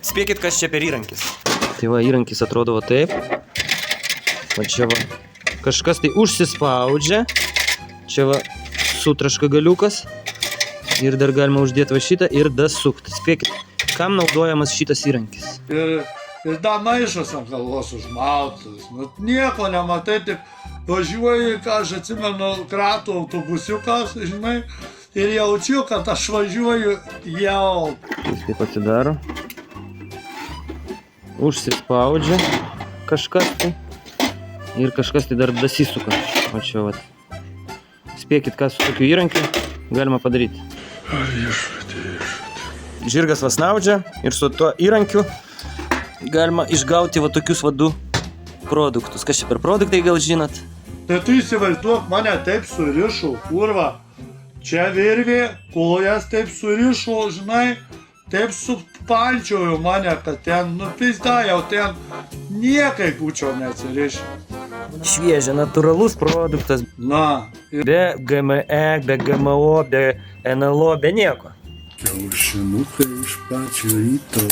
Spėkit, kas čia per įrankis. Tai va, įrankis atrodo va taip. Va čia va. Kažkas tai užsispaudžia. Čia va sutraška galiukas. Ir dar galima uždėti va šitą ir dasukt. Spėkit, kam naudojamas šitas įrankis? Ir dar maišas ant galvos užmautas. Nu, nieko nematai, tik važiuoju, ką aš atsimenu, kratų autobusiukas, žinai, ir jaučiu, kad aš važiuoju jau. Jis taip atsidaro. Užsispaudžia kažkas tai. Ir kažkas tai dar dasisuka. O čia vat. Spėkit, ką su tokiu įrankiu galima padaryti. Žirgas vasnaudžia ir su tuo įrankiu galima išgauti va tokius vadu produktus. Kas čia per produktai, gal žinot? Tai tu įsivaizduok, mane taip surišo, kurva. Čia virvė, kojas taip surišo, žinai, taip supalčiojo mane, kad ten, nu pizda, jau ten niekaip būčiau neatsirišęs. Šviežia, natūralus produktas. Na, ir Be GME, be GMO, be NLO, be nieko. kiaušinukai iš pačio ryto.